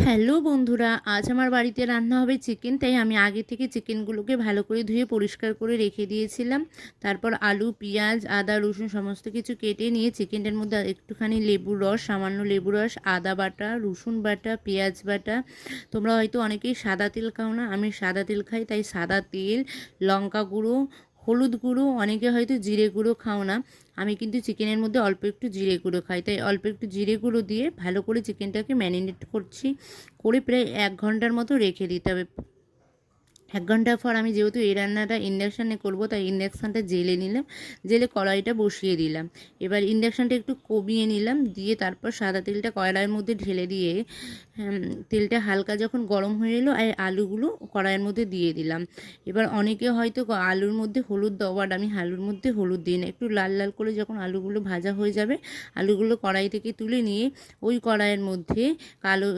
Hello বন্ধুরা, আজ আমার বাড়িতে রান্না হবে চিকেন। তাই আমি আগে থেকে চিকেনগুলোকে ভালো করে ধুয়ে পরিষ্কার করে রেখে দিয়েছিলাম। তারপর আলু, পেঁয়াজ, আদা, রসুন সমস্ত কিছু কেটে নিয়ে চিকেনটার মধ্যে একটুখানি লেবুর রস, সামান্য লেবুর রস, আদা বাটা, রসুন বাটা, পেঁয়াজ বাটা। তোমরা হয়তো অনেকেই সাদা তেল খাও না, আমি সাদা তেল খাই, তাই সাদা তেল, লঙ্কা গুঁড়ো, হলুদ গুঁড়ো, অনেকে হয়তো জিরে গুঁড়ো খাও না। আমি কিন্তু চিকেনের মধ্যে অল্প একটু জিরে গুঁড়ো খাই, তাই অল্প একটু জিরে গুঁড়ো দিয়ে ভালো করে চিকেনটাকে ম্যারিনেট করছি। করে প্রায় 1 ঘন্টার মতো রেখে দিতে হবে। 1 ঘন্টা পর আমি যেহেতু এই রান্নাটা ইন্ডাকশানে করব, তাই ইন্ডাকশানটা জেলে নিলাম, জেলে কড়াইটা বসিয়ে দিলাম। এবার ইন্ডাকশানটা একটু কমিয়ে নিলাম, দিয়ে তারপর সাদা তেলটা কড়াইয়ের মধ্যে ঢেলে দিয়ে তেলটা হালকা যখন গরম হয়ে এলো আর আলুগুলো কড়াইয়ের মধ্যে দিয়ে দিলাম। এবার অনেকে হয়তো আলুর মধ্যে হলুদ দাও, বাট আমি আলুর মধ্যে হলুদ দিই না। একটু লাল লাল করে যখন আলুগুলো ভাজা হয়ে যাবে, আলুগুলো কড়াই থেকে তুলে নিয়ে ওই কড়াইয়ের মধ্যে কালো